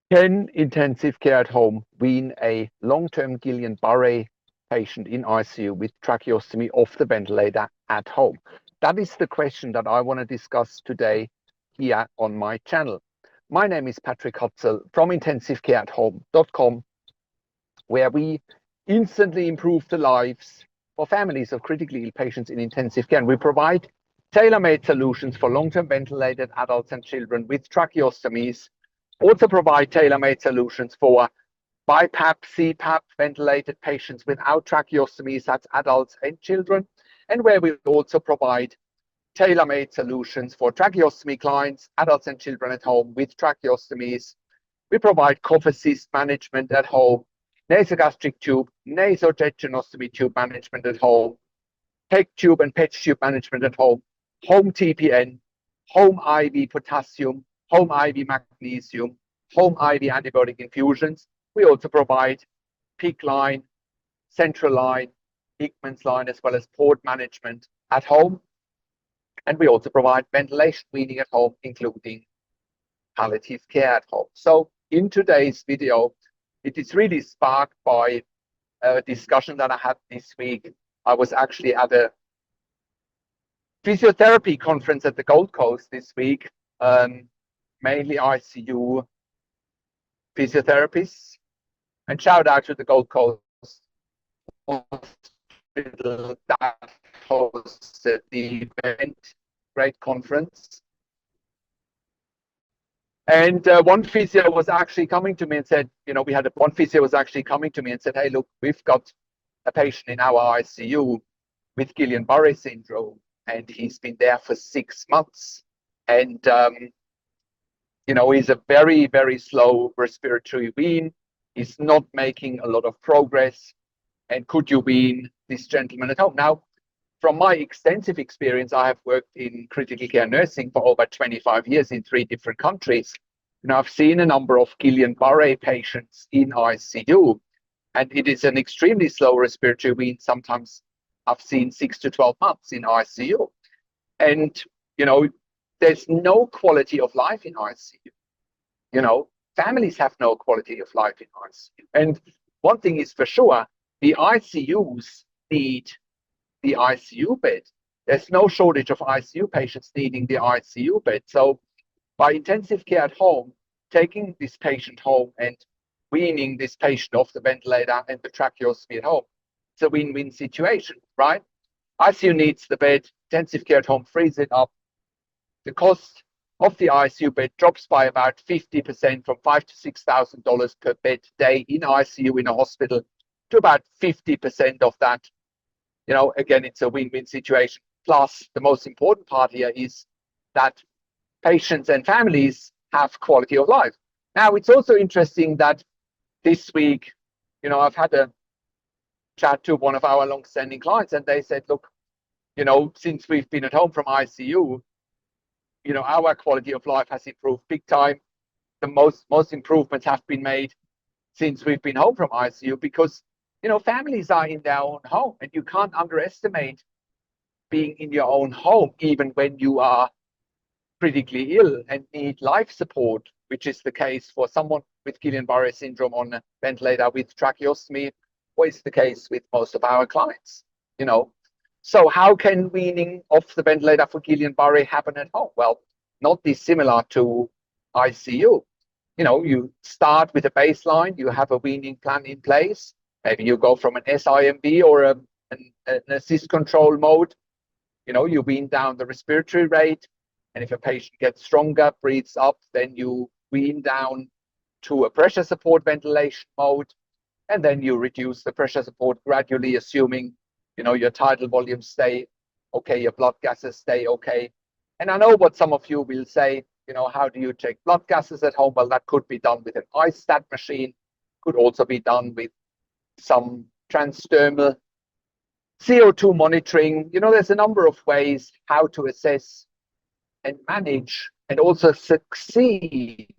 Can intensive care at home wean a long-term Guillain-Barré patient in ICU with tracheostomy off the ventilator at home? That is the question that I want to discuss today here on my channel. My name is Patrik Hutzel from intensivecareathome.com, where we instantly improve the lives for families of critically ill patients in intensive care. And we provide tailor-made solutions for long-term ventilated adults and children with tracheostomies, also provide tailor-made solutions for BiPAP, CPAP ventilated patients without tracheostomies, that's adults and children, and where we also provide tailor-made solutions for tracheostomy clients, adults and children at home with tracheostomies. We provide cough assist management at home, nasogastric tube, nasojejunostomy tube management at home, PEG tube and PET tube management at home TPN, home IV potassium, home IV magnesium, home IV antibiotic infusions. We also provide PICC line, central line, Hickman's line, as well as port management at home. And we also provide ventilation weaning at home, including palliative care at home. So in today's video, it is really sparked by a discussion that I had this week. I was actually at a physiotherapy conference at the Gold Coast this week, mainly ICU physiotherapists, and shout out to the Gold Coast hospital that hosted the event. Great conference. And one physio was actually coming to me and said, one physio was actually coming to me and said, hey, look, we've got a patient in our ICU with Guillain-Barré syndrome, and he's been there for 6 months. And he's a very, very slow respiratory wean. He's not making a lot of progress. And could you wean this gentleman at home? Now, from my extensive experience, I have worked in critical care nursing for over 25 years in 3 different countries. I've seen a number of Guillain-Barré patients in ICU, and it is an extremely slow respiratory wean. Sometimes I've seen 6 to 12 months in ICU. And, there's no quality of life in ICU. Families have no quality of life in ICU. And one thing is for sure, the ICUs need the ICU bed. There's no shortage of ICU patients needing the ICU bed. So by intensive care at home, taking this patient home and weaning this patient off the ventilator and the tracheostomy at home, it's a win-win situation, right? ICU needs the bed, intensive care at home frees it up. The cost of the ICU bed drops by about 50%, from $5,000 to $6,000 per bed day in ICU in a hospital to about 50% of that. Again, it's a win-win situation. Plus, the most important part here is that patients and families have quality of life. Now, it's also interesting that this week, I've had a chat to one of our long-standing clients, and they said, look, since we've been at home from ICU, our quality of life has improved big time. The most improvements have been made since we've been home from ICU, because families are in their own home, and you can't underestimate being in your own home, even when you are critically ill and need life support, which is the case for someone with Guillain-Barré syndrome on a ventilator with tracheostomy, or is the case with most of our clients. So how can weaning off the ventilator for Guillain-Barré happen at home? Well, not dissimilar to ICU. You start with a baseline, you have a weaning plan in place. Maybe you go from an SIMV or an assist control mode. You wean down the respiratory rate. And if a patient gets stronger, breathes up, then you wean down to a pressure support ventilation mode. And then you reduce the pressure support gradually, assuming, your tidal volumes stay okay, your blood gases stay okay. And I know what some of you will say, how do you check blood gases at home? Well, that could be done with an iStat machine, could also be done with some transdermal CO2 monitoring. There's a number of ways how to assess and manage and also succeed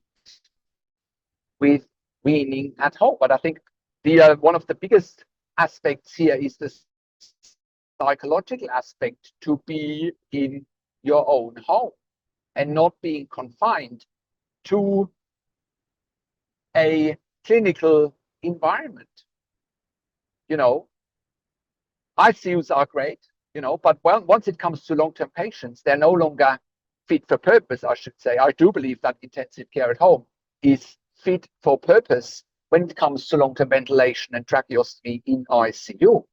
with weaning at home. But I think one of the biggest aspects here is the psychological aspect, to be in your own home and not being confined to a clinical environment. ICUs are great, but once it comes to long-term patients, they're no longer fit for purpose, I should say. I do believe that intensive care at home is fit for purpose when it comes to long-term ventilation and tracheostomy in ICU.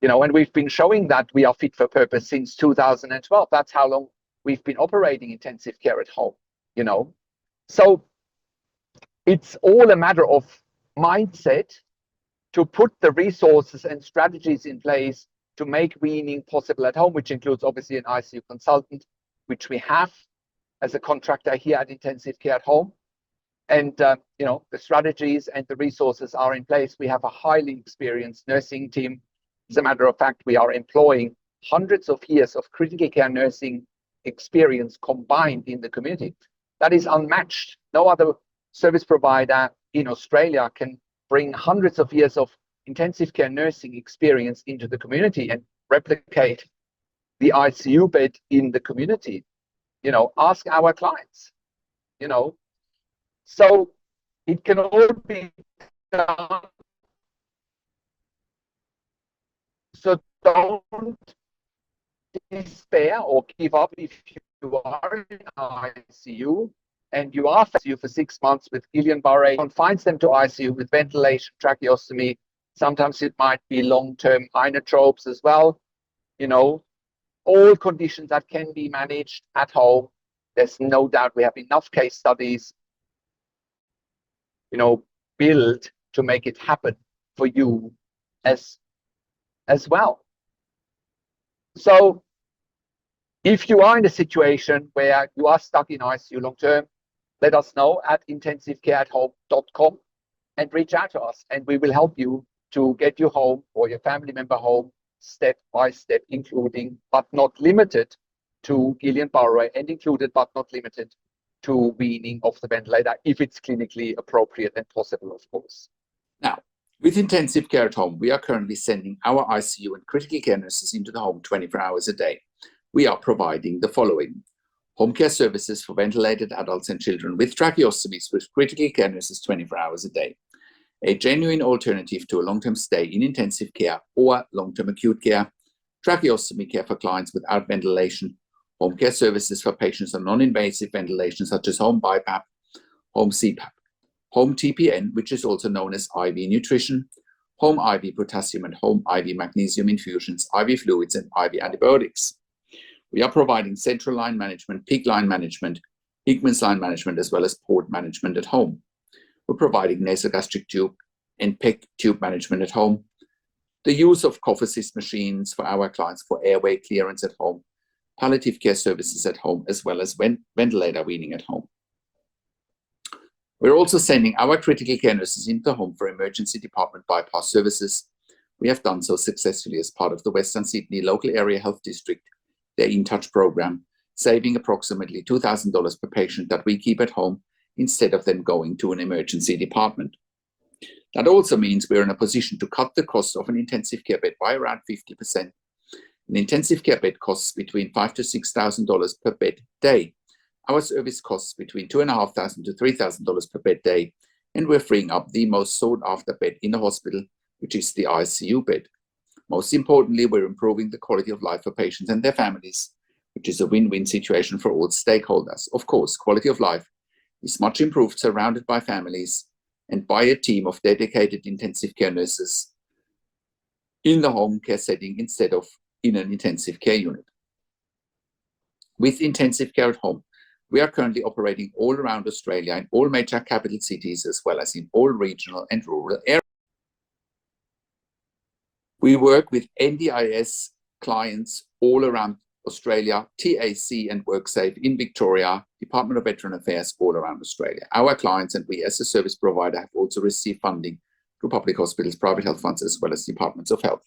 And we've been showing that we are fit for purpose since 2012. That's how long we've been operating intensive care at home, So it's all a matter of mindset to put the resources and strategies in place to make weaning possible at home, which includes obviously an ICU consultant, which we have as a contractor here at intensive care at home. And, the strategies and the resources are in place. We have a highly experienced nursing team. As a matter of fact, we are employing hundreds of years of critical care nursing experience combined in the community. That is unmatched. No other service provider in Australia can bring hundreds of years of intensive care nursing experience into the community and replicate the ICU bed in the community. Ask our clients, So it can all be done. So don't despair or give up if you are in ICU and you are in ICU for 6 months with Guillain Barré, confines them to ICU with ventilation, tracheostomy. Sometimes it might be long-term inotropes as well. All conditions that can be managed at home. There's no doubt we have enough case studies, built to make it happen for you as well. So if you are in a situation where you are stuck in ICU long term, let us know at intensivecareathome.com and reach out to us, and we will help you to get you home or your family member home step by step, including but not limited to Guillain-Barré, and included but not limited to weaning off the ventilator if it's clinically appropriate and possible, of course. Now, with intensive care at home, we are currently sending our ICU and critical care nurses into the home 24 hours a day. We are providing the following: home care services for ventilated adults and children with tracheostomies with critical care nurses 24 hours a day. A genuine alternative to a long-term stay in intensive care or long-term acute care, tracheostomy care for clients without ventilation, home care services for patients on non-invasive ventilation such as home BiPAP, home CPAP, home TPN, which is also known as IV nutrition, home IV potassium and home IV magnesium infusions, IV fluids, and IV antibiotics. We are providing central line management, PICC line management, Hickman's line management, as well as port management at home. We're providing nasogastric tube and PEG tube management at home, the use of cough assist machines for our clients for airway clearance at home, palliative care services at home, as well as ventilator weaning at home. We're also sending our critical care nurses into the home for emergency department bypass services. We have done so successfully as part of the Western Sydney Local Area Health District, their In Touch program, saving approximately $2,000 per patient that we keep at home instead of them going to an emergency department. That also means we're in a position to cut the cost of an intensive care bed by around 50%. An intensive care bed costs between $5,000 to $6,000 per bed day. Our service costs between $2,500 to $3,000 per bed day, and we're freeing up the most sought after bed in the hospital, which is the ICU bed. Most importantly, we're improving the quality of life for patients and their families, which is a win-win situation for all stakeholders. Of course, quality of life is much improved surrounded by families and by a team of dedicated intensive care nurses in the home care setting instead of in an intensive care unit. With intensive care at home, we are currently operating all around Australia in all major capital cities as well as in all regional and rural areas. We work with NDIS clients all around Australia, TAC and WorkSafe in Victoria, Department of Veteran Affairs all around Australia. Our clients and we as a service provider have also received funding through public hospitals, private health funds, as well as departments of health.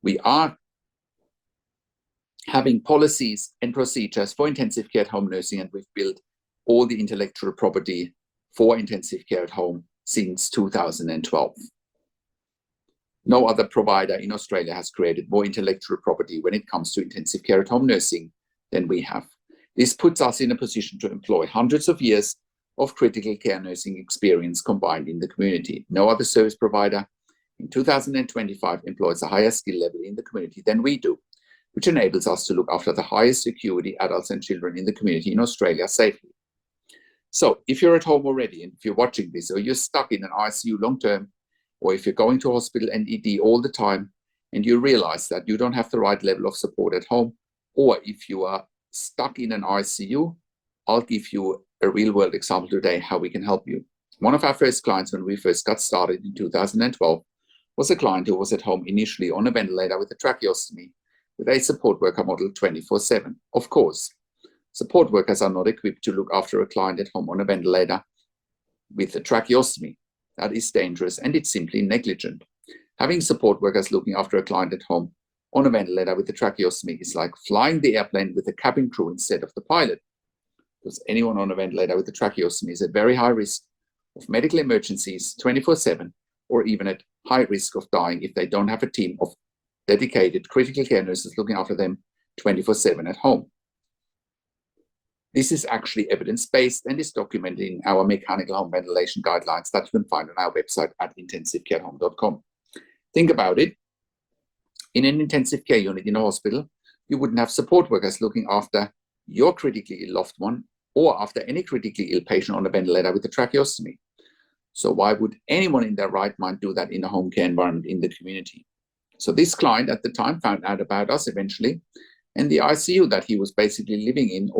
We are having policies and procedures for intensive care at home nursing, and we've built all the intellectual property for intensive care at home since 2012. No other provider in Australia has created more intellectual property when it comes to intensive care at home nursing than we have. This puts us in a position to employ hundreds of years of critical care nursing experience combined in the community. No other service provider in 2025 employs a higher skill level in the community than we do, which enables us to look after the highest acuity adults and children in the community in Australia safely. So if you're at home already, and if you're watching this, or you're stuck in an ICU long term, or if you're going to hospital and ED all the time, and you realize that you don't have the right level of support at home, or if you are stuck in an ICU, I'll give you a real world example today how we can help you. One of our first clients when we first got started in 2012 was a client who was at home initially on a ventilator with a tracheostomy with a support worker model 24/7. Of course, support workers are not equipped to look after a client at home on a ventilator with a tracheostomy. That is dangerous and it's simply negligent. Having support workers looking after a client at home on a ventilator with a tracheostomy is like flying the airplane with a cabin crew instead of the pilot, because anyone on a ventilator with a tracheostomy is at very high risk of medical emergencies 24/7, or even at high risk of dying if they don't have a team of dedicated critical care nurses looking after them 24/7 at home. This is actually evidence-based and is documented in our mechanical home ventilation guidelines that you can find on our website at intensivecarehome.com. Think about it. In an intensive care unit in a hospital, you wouldn't have support workers looking after your critically ill loved one or after any critically ill patient on a ventilator with a tracheostomy. So why would anyone in their right mind do that in a home care environment in the community? So this client at the time found out about us eventually, and the ICU that he was basically living in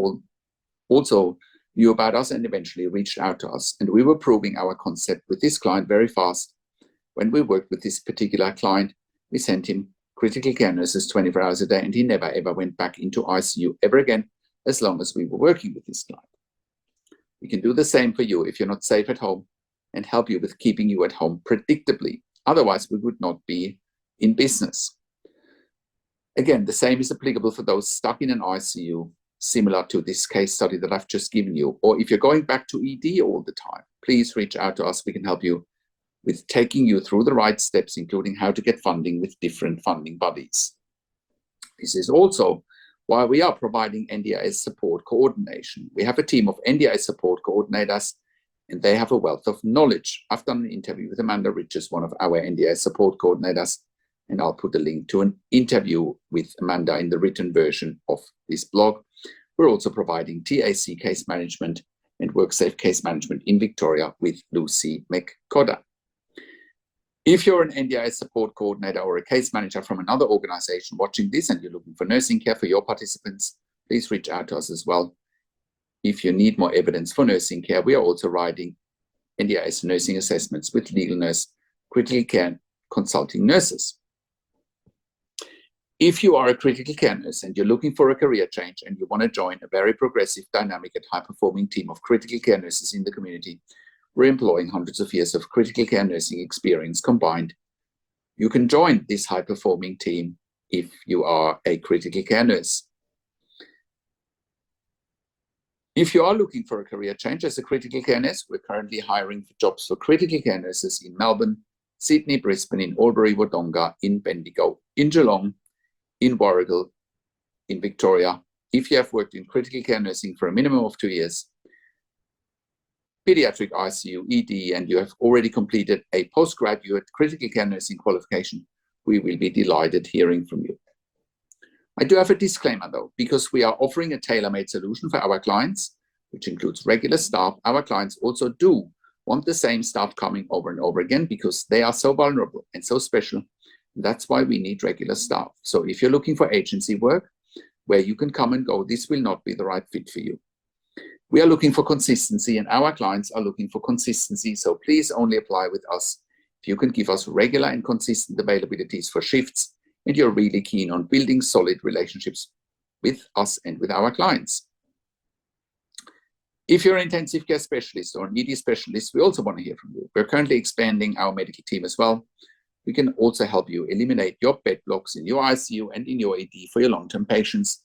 also knew about us and eventually reached out to us. And we were proving our concept with this client very fast. When we worked with this particular client, we sent him critical care nurses 24 hours a day, and he never ever went back into ICU ever again as long as we were working with this client. We can do the same for you if you're not safe at home and help you with keeping you at home predictably. Otherwise, we would not be in business. Again, the same is applicable for those stuck in an ICU, similar to this case study that I've just given you. Or if you're going back to ED all the time, please reach out to us. We can help you with taking you through the right steps, including how to get funding with different funding bodies. This is also why we are providing NDIS support coordination. We have a team of NDIS support coordinators, and they have a wealth of knowledge. I've done an interview with Amanda Richards, one of our NDIS support coordinators, and I'll put a link to an interview with Amanda in the written version of this blog. We're also providing TAC case management and WorkSafe case management in Victoria with Lucy McCodder. If you're an NDIS support coordinator or a case manager from another organization watching this and you're looking for nursing care for your participants, please reach out to us as well. If you need more evidence for nursing care, we are also writing NDIS nursing assessments with legal nurse, critical care consulting nurses. If you are a critical care nurse and you're looking for a career change and you want to join a very progressive, dynamic, and high-performing team of critical care nurses in the community, we're employing hundreds of years of critical care nursing experience combined. You can join this high-performing team if you are a critical care nurse. If you are looking for a career change as a critical care nurse, we're currently hiring for jobs for critical care nurses in Melbourne, Sydney, Brisbane, in Albury, Wodonga, in Bendigo, in Geelong, in Warragul, in Victoria. If you have worked in critical care nursing for a minimum of 2 years, pediatric ICU, ED, and you have already completed a postgraduate critical care nursing qualification, we will be delighted hearing from you. I do have a disclaimer though, because we are offering a tailor-made solution for our clients, which includes regular staff. Our clients also do want the same staff coming over and over again because they are so vulnerable and so special. That's why we need regular staff. So if you're looking for agency work where you can come and go, this will not be the right fit for you. We are looking for consistency and our clients are looking for consistency. So please only apply with us if you can give us regular and consistent availabilities for shifts and you're really keen on building solid relationships with us and with our clients. If you're an intensive care specialist or an ED specialist, we also want to hear from you. We're currently expanding our medical team as well. We can also help you eliminate your bed blocks in your ICU and in your ED for your long-term patients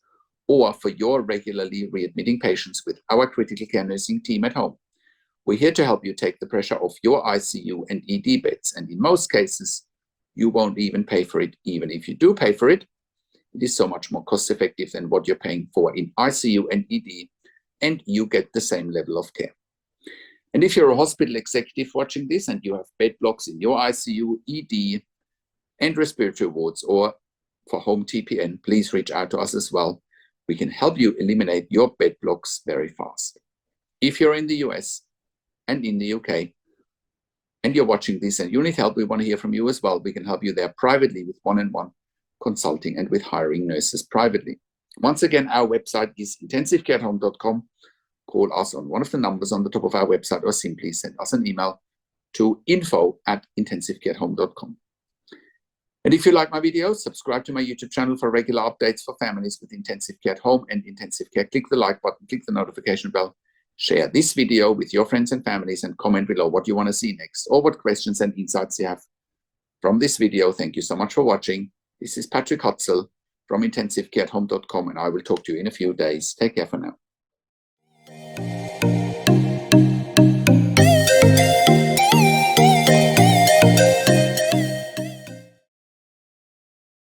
or for your regularly readmitting patients with our critical care nursing team at home. We're here to help you take the pressure off your ICU and ED beds, and in most cases, you won't even pay for it. Even if you do pay for it, it is so much more cost-effective than what you're paying for in ICU and ED, and you get the same level of care. And if you're a hospital executive watching this and you have bed blocks in your ICU, ED, and respiratory wards, or for home TPN, please reach out to us as well. We can help you eliminate your bed blocks very fast. If you're in the US and in the UK, and you're watching this and you need help, we want to hear from you as well. We can help you there privately with one-on-one consulting and with hiring nurses privately. Once again, our website is intensivecareathome.com. Call us on one of the numbers on the top of our website, or simply send us an email to info@intensivecareathome.com. And if you like my videos, subscribe to my YouTube channel for regular updates for families with intensive care at home and intensive care. Click the like button, click the notification bell, share this video with your friends and families, and comment below what you want to see next or what questions and insights you have from this video. Thank you so much for watching. This is Patrik Hutzel from intensivecareathome.com, and I will talk to you in a few days. Take care for now.